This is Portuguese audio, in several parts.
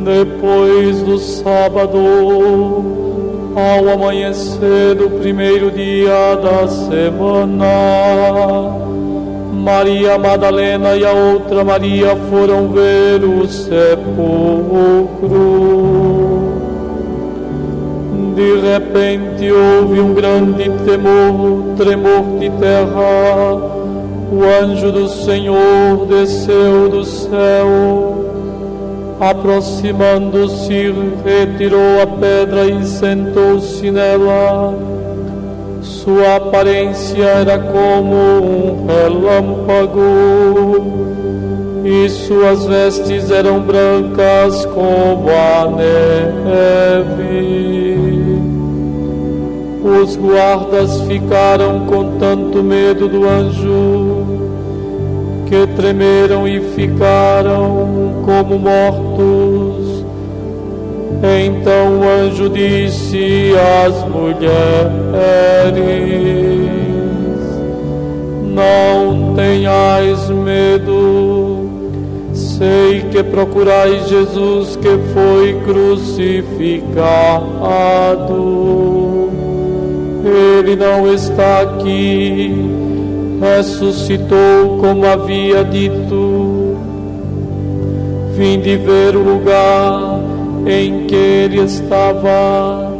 Depois do sábado, ao amanhecer do primeiro dia da semana, Maria Madalena e a outra Maria foram ver o sepulcro. De repente houve um grande tremor de terra. O anjo do Senhor desceu do céu. Aproximando-se, retirou a pedra e sentou-se nela. Sua aparência era como um relâmpago, e suas vestes eram brancas como a neve. Os guardas ficaram com tanto medo do anjo que tremeram e ficaram como mortos. Então o anjo disse às mulheres: não tenhais medo, sei que procurais Jesus que foi crucificado. Ele não está aqui, ressuscitou como havia dito. Vinde ver o lugar em que ele estava,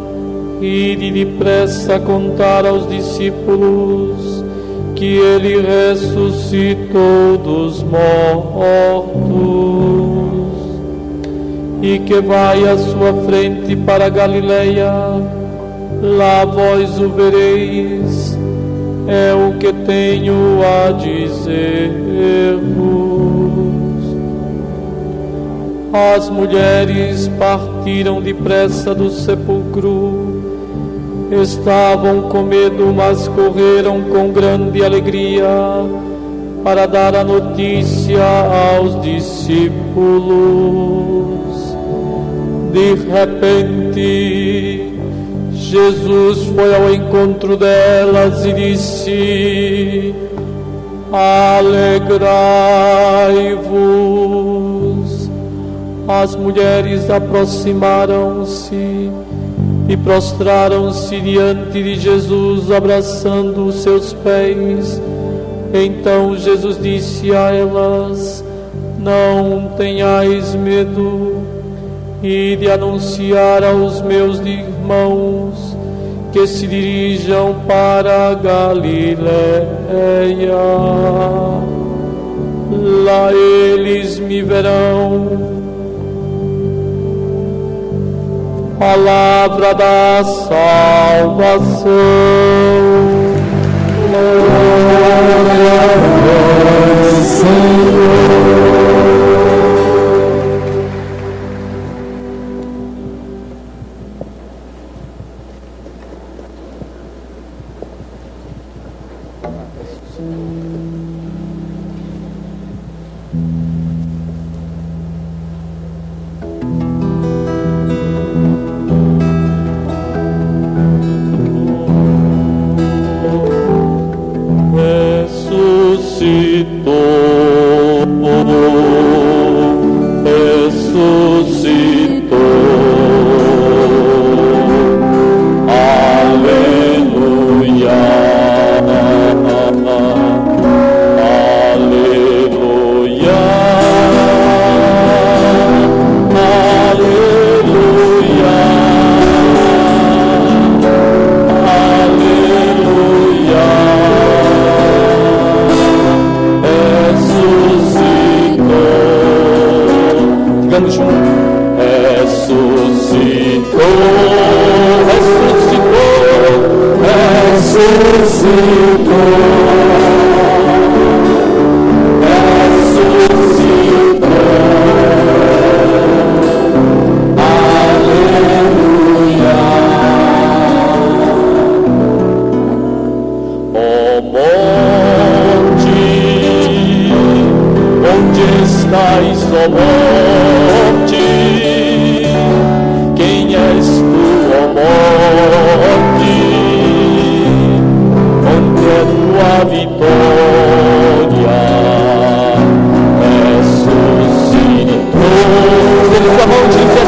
ide depressa contar aos discípulos que ele ressuscitou dos mortos e que vai à sua frente para a Galileia. Lá vós o vereis. É o que tenho a dizer-vos. As mulheres partiram depressa do sepulcro. Estavam com medo, mas correram com grande alegria para dar a notícia aos discípulos. De repente, Jesus foi ao encontro delas e disse: alegrai-vos. As mulheres aproximaram-se e prostraram-se diante de Jesus, abraçando os seus pés. Então Jesus disse a elas: não tenhais medo. Ide anunciar aos meus irmãos que se dirijam para a Galileia. Lá eles me verão. Palavra da salvação. Glória a vós, Senhor. Mão, Jesus.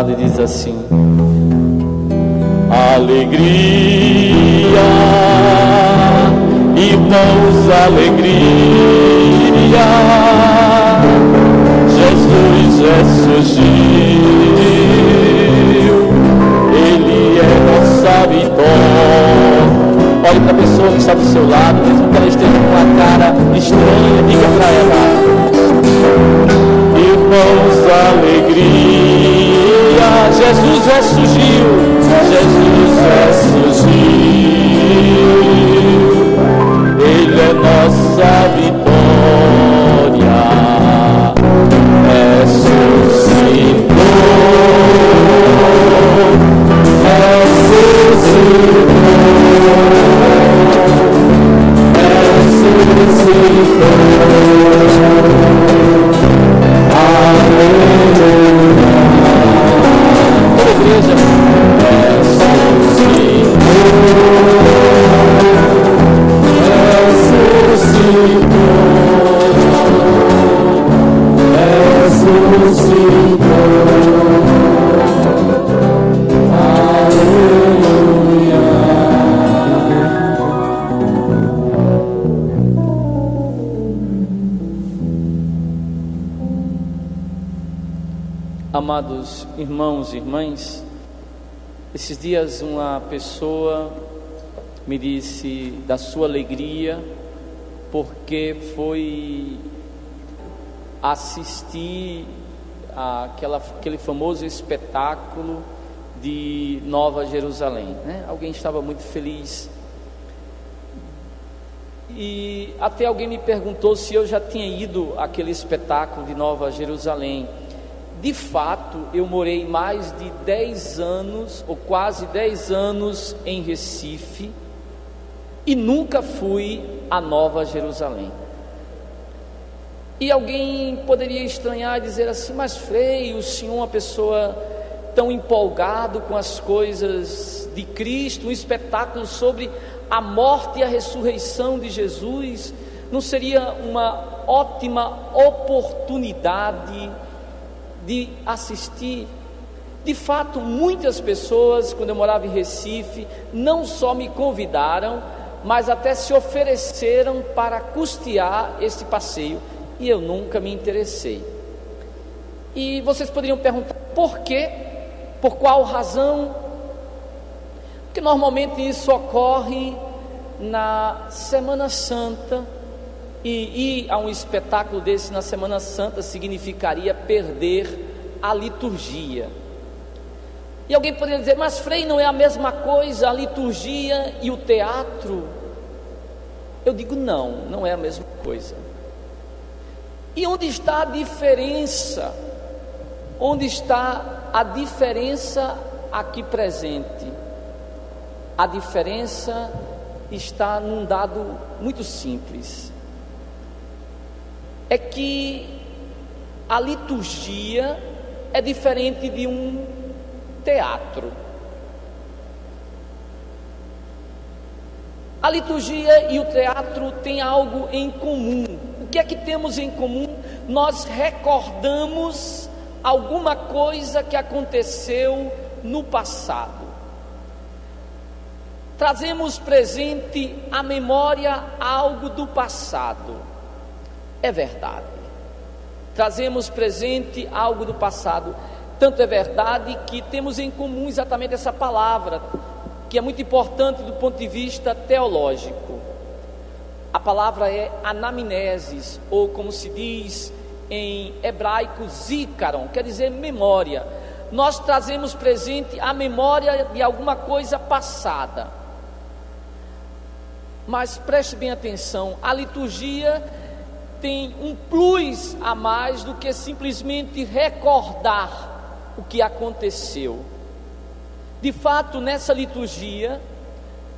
lado e diz assim: alegria, irmãos, alegria, Jesus ressurgiu, Ele é nossa vitória. Olhe para a pessoa que está do seu lado, mesmo que ela esteja com a cara estranha, diga para ela: irmãos, alegria, Jesus ressurgiu, Jesus ressurgiu, Ele é nossa vitória, ressuscitou, Amados irmãos e irmãs, esses dias uma pessoa me disse da sua alegria porque foi assistir aquele famoso espetáculo de Nova Jerusalém, né? Alguém estava muito feliz e até alguém me perguntou se eu já tinha ido àquele espetáculo de Nova Jerusalém. De fato, eu morei mais de 10 anos, ou quase 10 anos em Recife, e nunca fui a Nova Jerusalém. E alguém poderia estranhar e dizer assim: mas Frei, o senhor é uma pessoa tão empolgado com as coisas de Cristo, um espetáculo sobre a morte e a ressurreição de Jesus, não seria uma ótima oportunidade de assistir? De fato, muitas pessoas, quando eu morava em Recife, não só me convidaram, mas até se ofereceram para custear esse passeio, e eu nunca me interessei. E vocês poderiam perguntar: por quê? Por qual razão? Porque normalmente isso ocorre na Semana Santa, e ir a um espetáculo desse na Semana Santa significaria perder a liturgia. E alguém poderia dizer: mas Frei, não é a mesma coisa a liturgia e o teatro? Eu digo: não, não é a mesma coisa. E onde está a diferença? Onde está a diferença aqui presente? A diferença está num dado muito simples: é que a liturgia é diferente de um teatro. A liturgia e o teatro têm algo em comum. O que é que temos em comum? Nós recordamos alguma coisa que aconteceu no passado. Trazemos presente à memória algo do passado. É verdade. Trazemos presente algo do passado. Tanto é verdade que temos em comum exatamente essa palavra, que é muito importante do ponto de vista teológico. A palavra é anamnesis, ou como se diz em hebraico, zícaron, quer dizer memória. Nós trazemos presente a memória de alguma coisa passada. Mas preste bem atenção, a liturgia tem um plus a mais do que simplesmente recordar o que aconteceu. De fato, nessa liturgia,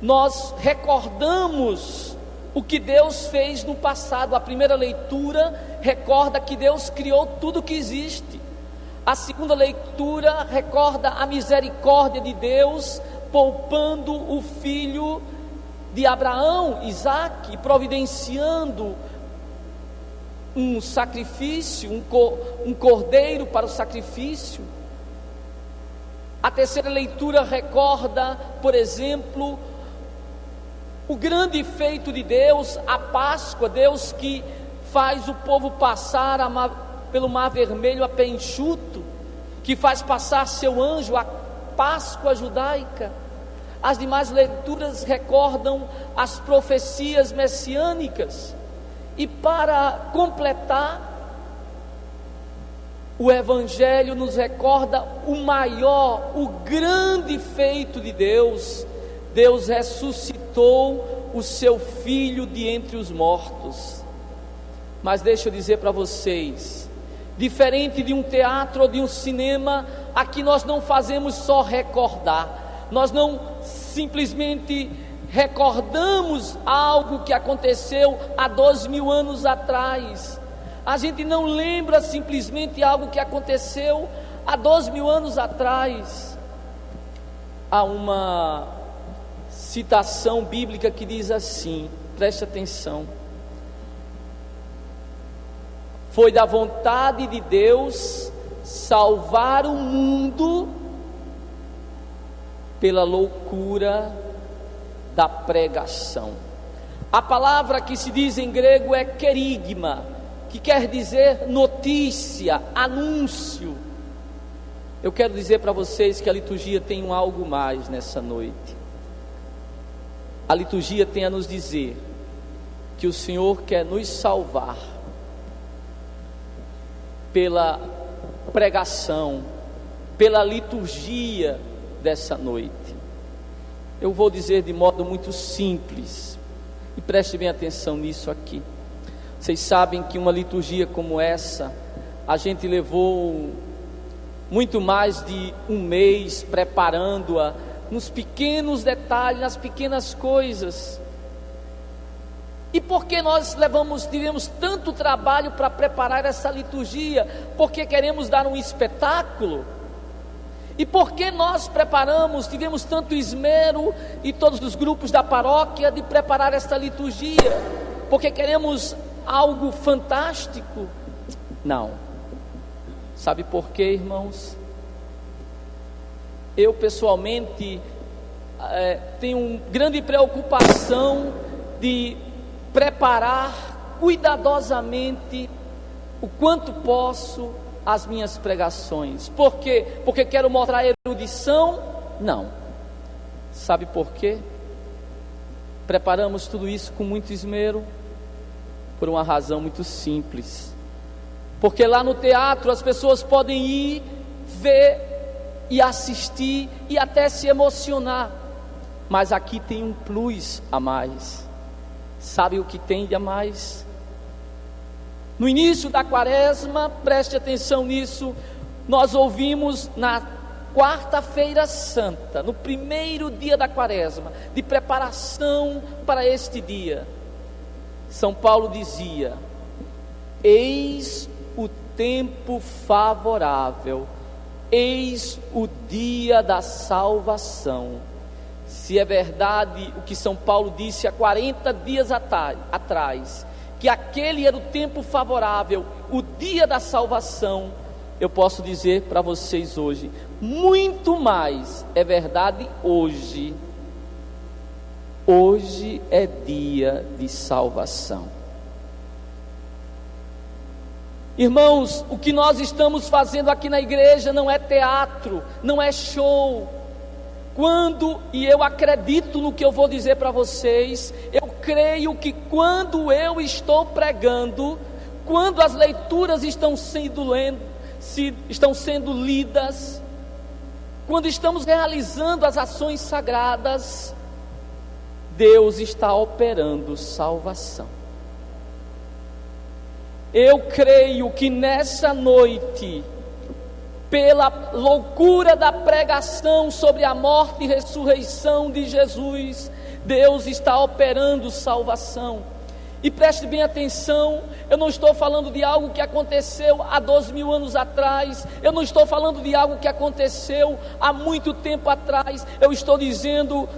nós recordamos o que Deus fez no passado. A primeira leitura recorda que Deus criou tudo que existe. A segunda leitura recorda a misericórdia de Deus, poupando o filho de Abraão, Isaque, providenciando um sacrifício, um cordeiro para o sacrifício. A terceira leitura recorda, por exemplo, o grande feito de Deus, a Páscoa, Deus que faz o povo passar pelo Mar Vermelho a pé enxuto, que faz passar seu anjo, a Páscoa judaica. As demais leituras recordam as profecias messiânicas. E para completar, o Evangelho nos recorda o maior, o grande feito de Deus. Deus ressuscitou o seu Filho de entre os mortos. Mas deixa eu dizer para vocês, diferente de um teatro ou de um cinema, aqui nós não fazemos só recordar, nós não simplesmente recordamos algo que aconteceu há 2000 anos atrás, a gente não lembra simplesmente algo que aconteceu há 2000 anos atrás. Há uma citação bíblica que diz assim, preste atenção: foi da vontade de Deus salvar o mundo pela loucura da pregação. A palavra que se diz em grego é querigma, que quer dizer notícia, anúncio. Eu quero dizer para vocês que a liturgia tem um algo mais nessa noite. A liturgia tem a nos dizer que o Senhor quer nos salvar pela pregação, pela liturgia dessa noite. Eu vou dizer de modo muito simples, e preste bem atenção nisso aqui. Vocês sabem que uma liturgia como essa, a gente levou muito mais de um mês preparando-a, nos pequenos detalhes, nas pequenas coisas. E por que nós tivemos tanto trabalho para preparar essa liturgia? Porque queremos dar um espetáculo? E por que nós tivemos tanto esmero, e todos os grupos da paróquia, de preparar esta liturgia? Porque queremos algo fantástico? Não. Sabe por quê, irmãos? Eu pessoalmente tenho grande preocupação de preparar cuidadosamente o quanto posso as minhas pregações. Por quê? Porque quero mostrar erudição? Não. Sabe por quê? Preparamos tudo isso com muito esmero por uma razão muito simples. Porque lá no teatro as pessoas podem ir ver e assistir e até se emocionar, mas aqui tem um plus a mais. Sabe o que tem de a mais? No início da quaresma, preste atenção nisso, nós ouvimos na quarta-feira santa, no primeiro dia da quaresma, de preparação para este dia, São Paulo dizia: eis o tempo favorável, eis o dia da salvação. Se é verdade o que São Paulo disse há 40 dias atrás, que aquele era o tempo favorável, o dia da salvação, eu posso dizer para vocês hoje, muito mais é verdade hoje. Hoje é dia de salvação. Irmãos, o que nós estamos fazendo aqui na igreja não é teatro, não é show. E eu acredito no que eu vou dizer para vocês, eu creio que quando eu estou pregando, quando as leituras estão sendo lidas, quando estamos realizando as ações sagradas, Deus está operando salvação. Eu creio que nessa noite, pela loucura da pregação sobre a morte e ressurreição de Jesus, Deus está operando salvação. E preste bem atenção, eu não estou falando de algo que aconteceu há 2000 anos atrás, eu não estou falando de algo que aconteceu há muito tempo atrás, eu estou dizendo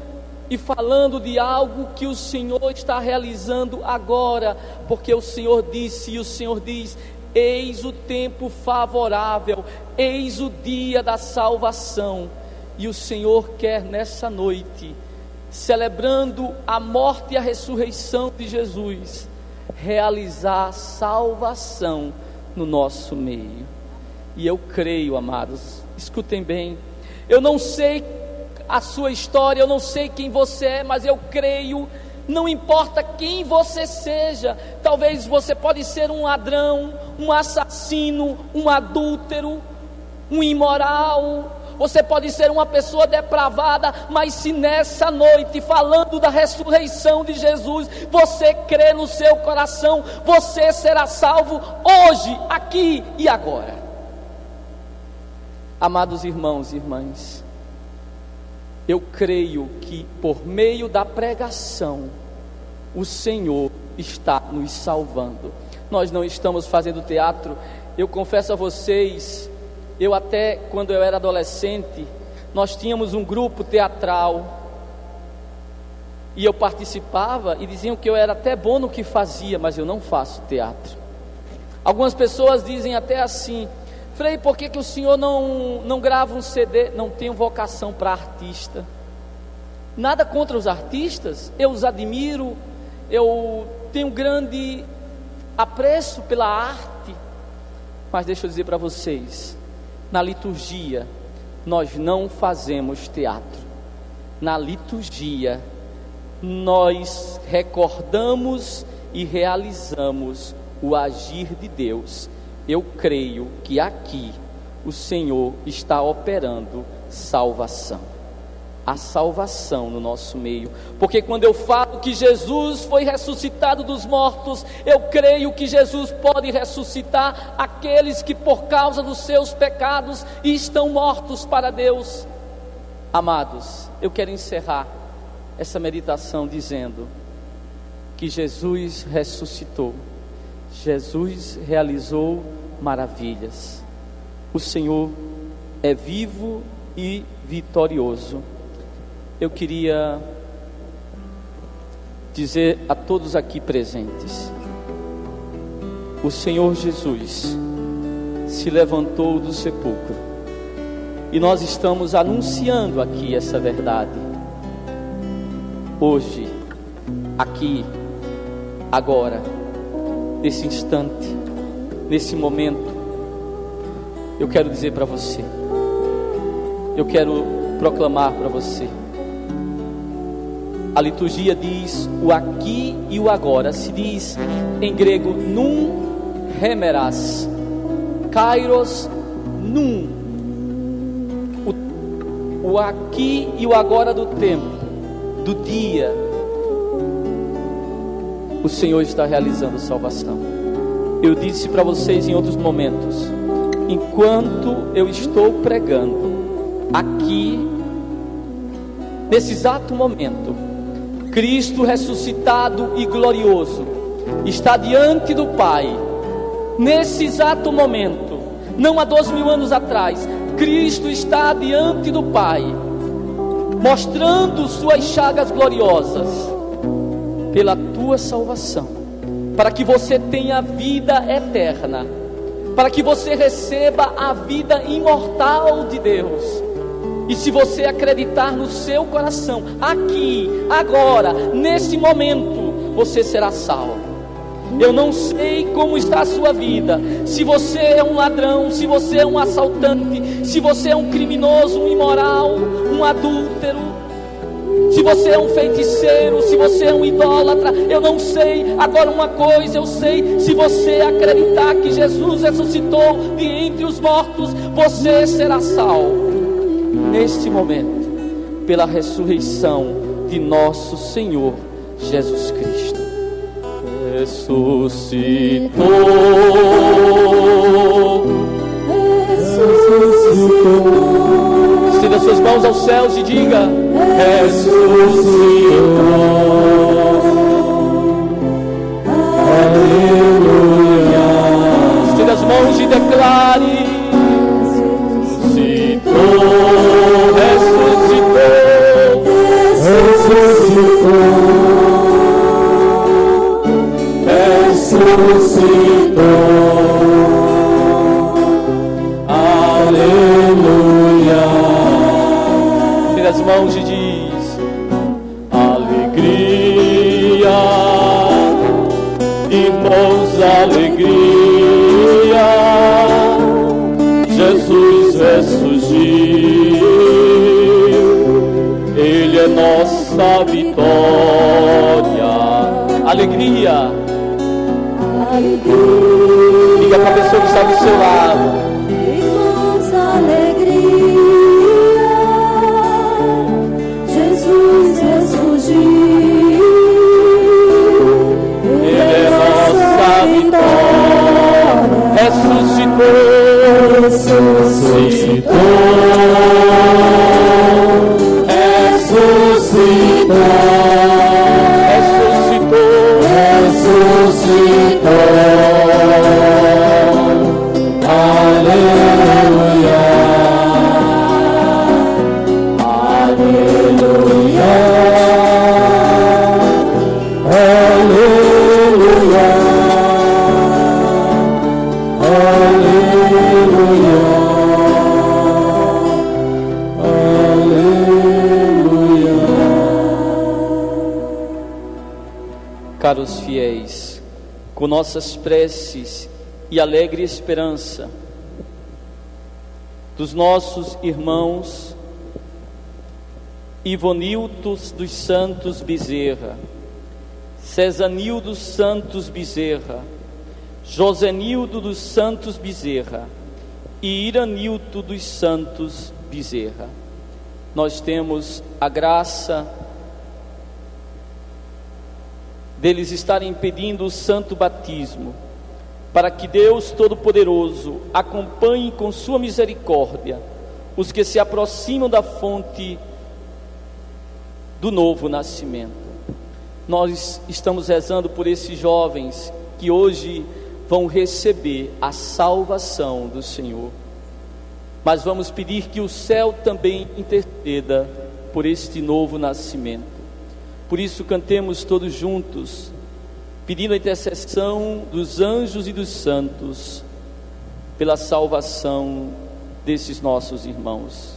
e falando de algo que o Senhor está realizando agora, porque o Senhor disse e o Senhor diz: eis o tempo favorável, eis o dia da salvação. E o Senhor quer nessa noite, celebrando a morte e a ressurreição de Jesus, realizar salvação no nosso meio. E eu creio, amados, escutem bem, eu não sei a sua história, eu não sei quem você é, mas eu creio, não importa quem você seja, talvez você pode ser um ladrão, um assassino, um adúltero, um imoral, você pode ser uma pessoa depravada, mas se nessa noite, falando da ressurreição de Jesus, você crê no seu coração, você será salvo hoje, aqui e agora. Amados irmãos e irmãs, eu creio que por meio da pregação, o Senhor está nos salvando. Nós não estamos fazendo teatro. Eu confesso a vocês, eu até quando eu era adolescente, nós tínhamos um grupo teatral, e eu participava, e diziam que eu era até bom no que fazia, mas eu não faço teatro. Algumas pessoas dizem até assim: Frei, por que o senhor não grava um CD? Não tenho vocação para artista. Nada contra os artistas, eu os admiro, eu tenho grande apreço pela arte, mas deixa eu dizer para vocês, na liturgia nós não fazemos teatro. Na liturgia nós recordamos e realizamos o agir de Deus. Eu creio que aqui o Senhor está operando salvação, a salvação no nosso meio, porque quando eu falo que Jesus foi ressuscitado dos mortos, eu creio que Jesus pode ressuscitar aqueles que por causa dos seus pecados estão mortos para Deus. Amados, eu quero encerrar essa meditação dizendo que Jesus ressuscitou, Jesus realizou maravilhas, o Senhor é vivo e vitorioso. Eu queria dizer a todos aqui presentes: o Senhor Jesus se levantou do sepulcro, e nós estamos anunciando aqui essa verdade, hoje, aqui, agora, nesse instante, nesse momento. Eu quero dizer para você, eu quero proclamar para você. A liturgia diz o aqui e o agora, se diz em grego nun hemeras, kairos nun, o aqui e o agora do tempo, do dia. O Senhor está realizando salvação. Eu disse para vocês em outros momentos, enquanto eu estou pregando aqui, nesse exato momento, Cristo ressuscitado e glorioso está diante do Pai. Nesse exato momento, não há 2000 anos atrás, Cristo está diante do Pai, mostrando suas chagas gloriosas pela tua salvação, para que você tenha vida eterna, para que você receba a vida imortal de Deus. E se você acreditar no seu coração, aqui, agora, nesse momento, você será salvo. Eu não sei como está a sua vida, se você é um ladrão, se você é um assaltante, se você é um criminoso, um imoral, um adúltero, se você é um feiticeiro, se você é um idólatra, eu não sei. Agora uma coisa eu sei: se você acreditar que Jesus ressuscitou de entre os mortos, você será salvo neste momento, pela ressurreição de nosso Senhor Jesus Cristo. Ressuscitou, ressuscitou. Estenda suas mãos aos céus e diga: ressuscitou. Aleluia. Estenda as mãos e declare: ressuscitou, aleluia. as mãos e diz: alegria, irmãos, alegria, Jesus ressurgiu, Ele é nossa vitória. Alegria. Diga para a pessoa que está do seu lado: irmãos, alegria, Jesus ressurgiu, Ele é nossa vitória. Ressuscitou, ressuscitou, ressuscitou, ressuscitou. Aleluia, aleluia, aleluia, aleluia, aleluia. Caros fiéis, com nossas preces e alegre esperança dos nossos irmãos Ivonildo dos Santos Bezerra, Cesanildo Santos Bezerra, Josenildo dos Santos Bezerra e Iranildo dos Santos Bezerra, nós temos a graça deles estarem pedindo o santo batismo, para que Deus Todo-Poderoso acompanhe com sua misericórdia os que se aproximam da fonte do novo nascimento. Nós estamos rezando por esses jovens que hoje vão receber a salvação do Senhor, mas vamos pedir que o céu também interceda por este novo nascimento. Por isso cantemos todos juntos, pedindo a intercessão dos anjos e dos santos pela salvação desses nossos irmãos.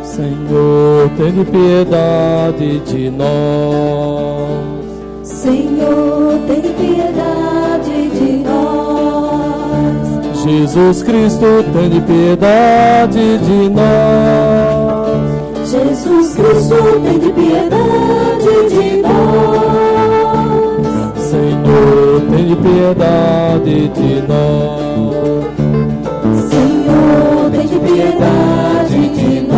Senhor, tenha piedade de nós. Senhor, tenha piedade de nós. Jesus Cristo, tenha piedade de nós. Jesus Cristo, tenha piedade de nós. Senhor, tenha piedade de nós. Senhor, tenha piedade de nós.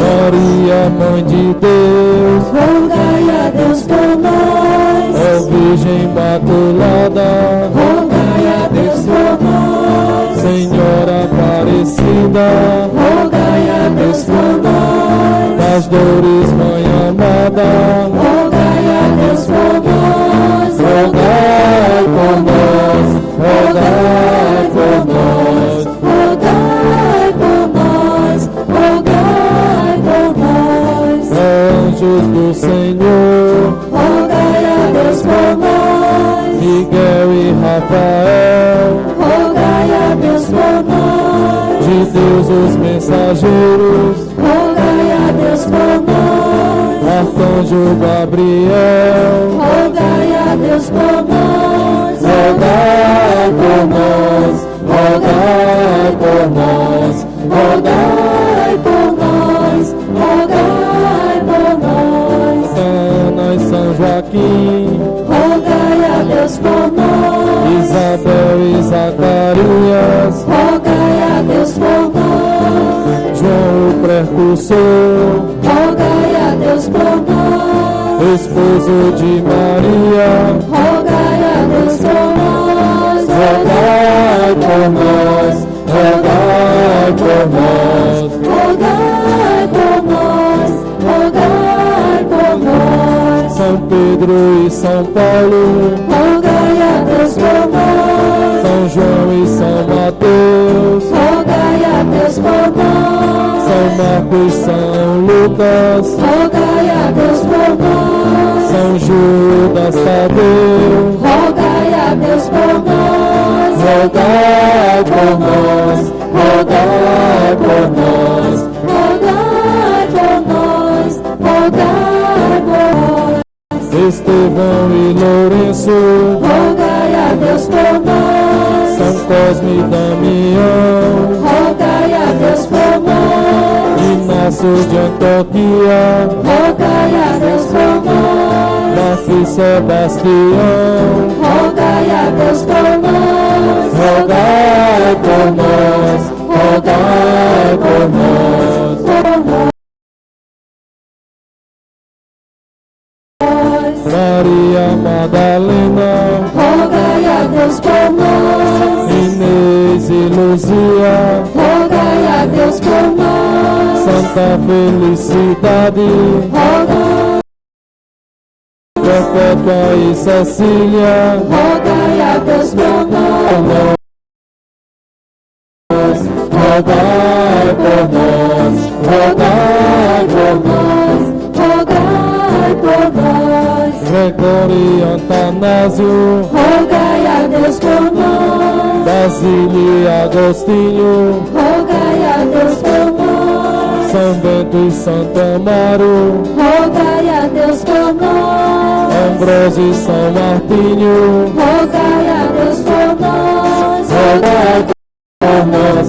Maria, Mãe de Deus, Rogai a Deus por nós. ó Virgem Imaculada, Rogai a Deus por nós. Senhora Aparecida, Rogai a Deus por nós. das dores, Mãe amada, Rogai a Deus por nós. rogai por nós, rogai por nós. Rogai por nós. Rogai por nós. Anjos do Senhor, Rogai a Deus por nós. Miguel e Rafael, Rogai a Deus por nós. de Deus os mensageiros, Rogai a Deus por nós. Arcanjo Gabriel, Rogai a Deus por nós. rogai por nós, rogai por nós, Rogai por nós. Rogai por nós. Ana e São Joaquim, Rogai a Deus por nós. Isabel e Zacarias, Rogai a Deus por nós. João o precursor, Rogai a Deus por nós. esposo de Maria, Rogai a Deus por nós. rogai por nós, rogai por nós. Rogai por nós. Rogai por nós. São Pedro e São Paulo, Rogai a Deus por nós. São João e São Mateus, Rogai a Deus por nós. São Marcos, São Lucas, Rogai a Deus por nós. São Judas Tadeu, Rogai rogai por nós, rogai por nós, rogai por nós, rogai por nós. Estevão e Lourenço, Rogai a Deus por nós, São Cosme e Damião, rogai a Deus por nós, Inácio de Antioquia, rogai a Deus por nós, Marfim Sebastião, rogai a Deus por nós, rogai por nós, rogai por nós. por nós. Maria Madalena, Rogai a Deus por nós, Inês e Luzia, rogai a Deus por nós, Santa Felicidade, rogai, Perpétua e Cecília, rogai a Deus por nós, rogai por nós, rogai por nós, rogai por nós, Gregório e Antanásio, rogai a Deus por nós, Basílio e Agostinho, rogai a Deus por nós, São Bento e Santo Amaro, rogai a Deus por nós, Ambrósio e São Martinho, rogai a Deus por nós, rogai por nós,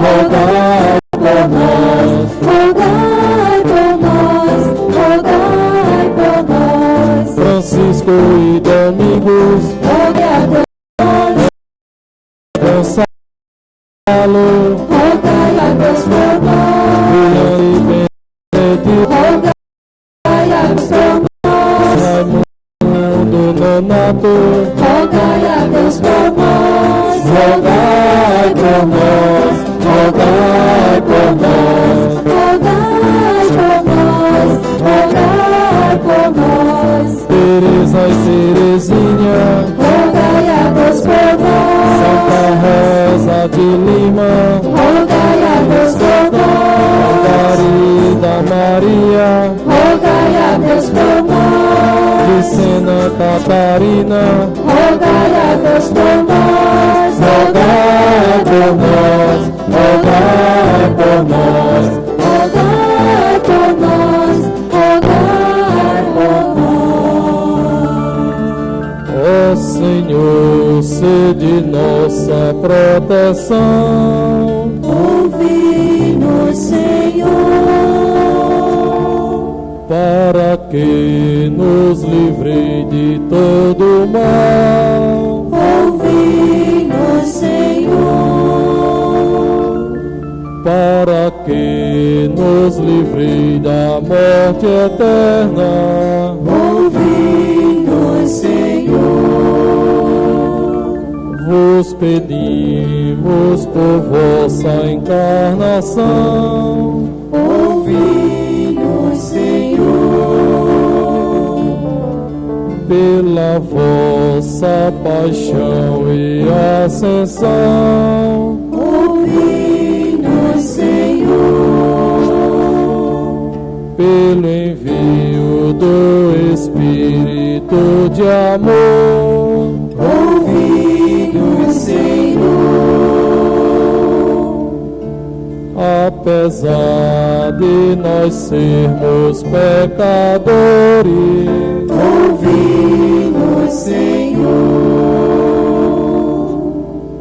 rogai por nós, rogai por nós, rogai por nós, Francisco e Domingos, rogai a Deus por nós, Gonçalo, rogai a Deus por nós, William e Benedito, rogai a Deus por nós, Raimundo Nonato, rogai a Deus por nós, rogai por nós, rogai por nós, rogai por nós, rogai por nós, Teresa e Terezinha, rogai a Deus por nós, Santa Rosa de Lima, rogai a Deus por nós, Margarida Maria, rogai a Deus por nós, Vicena Catarina, rogai a Deus por nós, rogai por nós, rogai por nós, rogai por nós, rogai por nós. ó Senhor, sede nossa proteção, Ouvi-nos, Senhor, para que nos livre de todo mal, ouvi-nos, Senhor, para que nos livre da morte eterna, ouvi-nos, Senhor, vos pedimos por vossa encarnação, ouvi-nos, Senhor, pela vossa paixão e ascensão, ouvi-nos, Senhor, pelo envio do Espírito de amor, ouvi-nos, Senhor, apesar de nós sermos pecadores, ouvi-nos, Senhor,